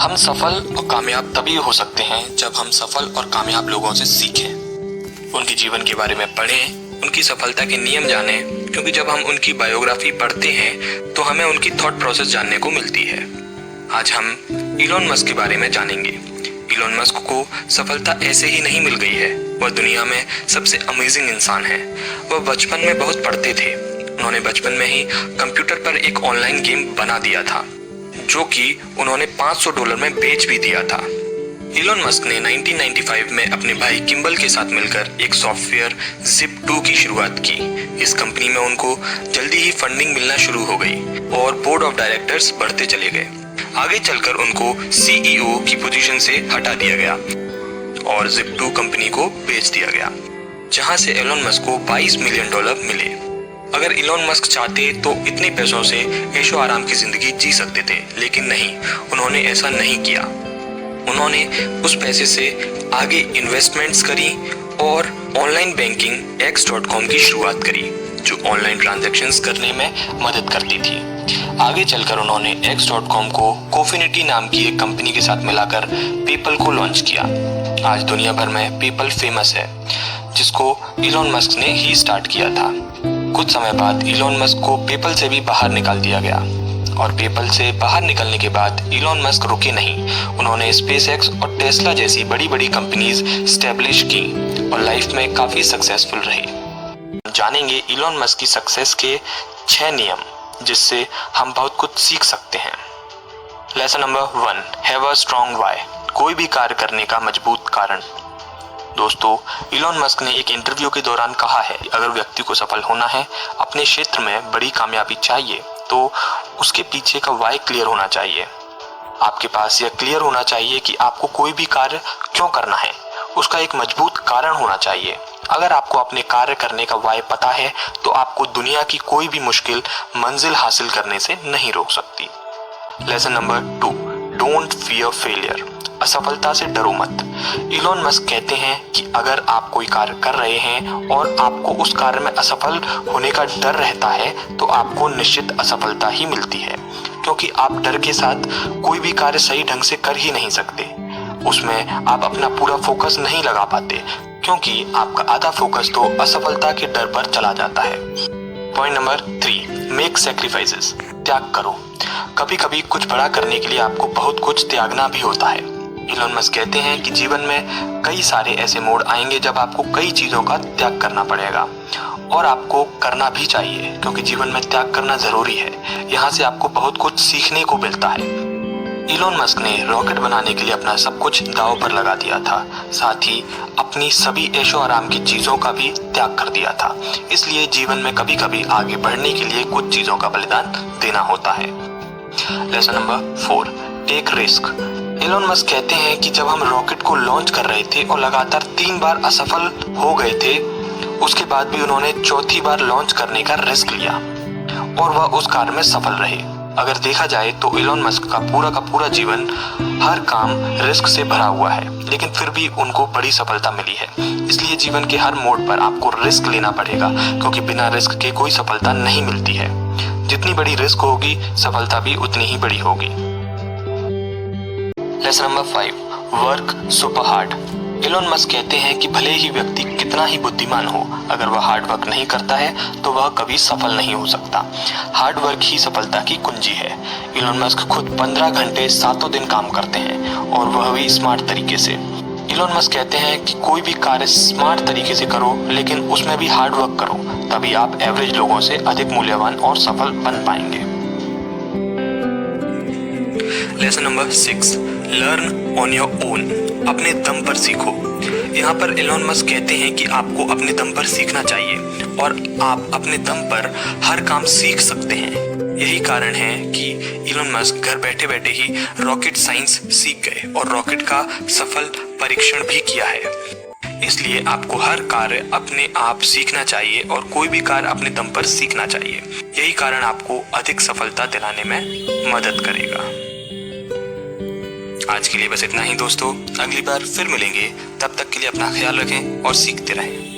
हम सफल और कामयाब तभी हो सकते हैं जब हम सफल और कामयाब लोगों से सीखें, उनके जीवन के बारे में पढ़ें, उनकी सफलता के नियम जानें, क्योंकि जब हम उनकी बायोग्राफी पढ़ते हैं तो हमें उनकी थॉट प्रोसेस जानने को मिलती है। आज हम इलॉन मस्क के बारे में जानेंगे। इलॉन मस्क को सफलता ऐसे ही नहीं मिल गई है, वह दुनिया में सबसे अमेजिंग इंसान है। वह बचपन में बहुत पढ़ते थे। उन्होंने बचपन में ही कंप्यूटर पर एक ऑनलाइन गेम बना दिया था, जो कि उन्होंने $500 में बेच भी दिया था। इलॉन मस्क ने 1995 में अपने भाई किम्बल के साथ मिलकर एक सॉफ्टवेयर Zip2 की शुरुआत की। इस कंपनी में उनको जल्दी ही फंडिंग मिलना शुरू हो गई और बोर्ड ऑफ डायरेक्टर्स बढ़ते चले गए। आगे चलकर उनको CEO की पोजीशन से हटा दिया गया और Zip2 कंपनी को बेच दिया गया, जहां से इलॉन मस्क को $22 मिलियन मिले। अगर इलॉन मस्क चाहते तो इतने पैसों से ऐशो आराम की जिंदगी जी सकते थे, लेकिन नहीं, उन्होंने ऐसा नहीं किया। उन्होंने उस पैसे से आगे इन्वेस्टमेंट्स करी और ऑनलाइन बैंकिंग X.com की शुरुआत करी, जो ऑनलाइन ट्रांजैक्शंस करने में मदद करती थी। आगे चलकर उन्होंने X.com को कोफिनिटी नाम की एक कंपनी के साथ मिलाकर पेपल को लॉन्च किया। आज दुनिया भर में पेपल फेमस है, जिसको इलॉन मस्क ने ही स्टार्ट किया था। कुछ समय बाद इलॉन मस्क को पेपल से भी बाहर निकाल दिया गया और पेपल से बाहर निकलने के बाद इलॉन मस्क रुके नहीं। उन्होंने SpaceX और टेस्ला जैसी बड़ी बड़ी कंपनीज स्टैब्लिश की और लाइफ में काफी सक्सेसफुल रहे। जानेंगे इलॉन मस्क की सक्सेस के 6 नियम, जिससे हम बहुत कुछ सीख सकते हैं। Lesson number 1, have a strong why. कोई भी कार्य करने का मजबूत कारण। दोस्तों, इलॉन मस्क ने एक इंटरव्यू के दौरान कहा है, अगर व्यक्ति को सफल होना है, अपने क्षेत्र में बड़ी कामयाबी चाहिए, तो उसके पीछे का वाई क्लियर होना चाहिए। आपके पास यह क्लियर होना चाहिए कि आपको कोई भी कार्य क्यों करना है, उसका एक मजबूत कारण होना चाहिए। अगर आपको अपने कार्य करने का वाई पता है, तो आपको दुनिया की कोई भी मुश्किल मंजिल हासिल करने से नहीं रोक सकती। Lesson number 2, don't fear failure. असफलता से डरो मत। इलॉन मस्क कहते हैं कि अगर आप कोई कार्य कर रहे हैं और आपको उस कार्य में असफल होने का डर रहता है, तो आपको निश्चित असफलता ही मिलती है, क्योंकि आप डर के साथ कोई भी कार्य सही ढंग से कर ही नहीं सकते। उसमें आप अपना पूरा फोकस नहीं लगा पाते, क्योंकि आपका आधा फोकस तो असफलता के डर पर चला जाता है। Point number 3, make sacrifices. त्याग करो। कभी कभी कुछ बड़ा करने के लिए आपको बहुत कुछ त्यागना भी होता है। इलॉन मस्क कहते हैं कि जीवन में कई सारे ऐसे मोड़ आएंगे जब आपको कई चीजों का त्याग करना पड़ेगा, और आपको करना भी चाहिए, क्योंकि जीवन में त्याग करना जरूरी है। यहाँ से आपको बहुत कुछ सीखने को मिलता है। इलॉन मस्क ने रॉकेट बनाने के लिए अपना सब कुछ दांव पर लगा दिया था, साथ ही अपनी सभी ऐशो आराम की चीजों का भी त्याग कर दिया था। इसलिए जीवन में कभी कभी आगे बढ़ने के लिए कुछ चीजों का बलिदान देना होता है। Lesson number 4, take risk. Elon Musk कहते हैं कि जब हम रॉकेट को लॉन्च कर रहे थे और लगातार 3 बार असफल हो गए थे, उसके बाद भी उन्होंने चौथी बार लॉन्च करने का रिस्क लिया और वह उस कार्य में सफल रहे। अगर देखा जाए तो इलॉन मस्क का पूरा जीवन हर काम रिस्क से भरा हुआ है, लेकिन फिर भी उनको बड़ी सफलता मिली है। इसलिए जीवन के हर मोड़ पर आपको रिस्क लेना पड़ेगा, क्योंकि बिना रिस्क के कोई सफलता नहीं मिलती है। जितनी बड़ी रिस्क होगी, सफलता भी उतनी ही बड़ी होगी। Lesson number 5, work super hard. Elon Musk कहते हैं कि भले ही व्यक्ति कितना ही बुद्धिमान हो, अगर वह हार्ड वर्क नहीं करता है तो वह कभी सफल नहीं हो सकता। हार्ड वर्क ही सफलता की कुंजी है। इलॉन मस्क खुद 15 घंटे 7 दिन काम करते हैं, और वह भी स्मार्ट तरीके से। इलॉन मस्क कहते हैं कि कोई भी कार्य स्मार्ट तरीके से करो, लेकिन उसमें भी हार्ड वर्क करो, तभी आप एवरेज लोगों से अधिक मूल्यवान और सफल बन पाएंगे। Lesson number 6, learn on your own. अपने दम पर सीखो। यहाँ पर इलॉन मस्क कहते हैं कि आपको अपने दम पर सीखना चाहिए, और आप अपने दम पर हर काम सीख सकते हैं। यही कारण है कि इलॉन मस्क घर बैठे बैठे ही रॉकेट साइंस सीख गए और रॉकेट का सफल परीक्षण भी किया है। इसलिए आपको हर कार्य अपने आप सीखना चाहिए और कोई भी कार्य अपने दम पर सीखना चाहिए। यही कारण आपको अधिक सफलता दिलाने में मदद करेगा। आज के लिए बस इतना ही दोस्तों, अगली बार फिर मिलेंगे। तब तक के लिए अपना ख्याल रखें और सीखते रहें।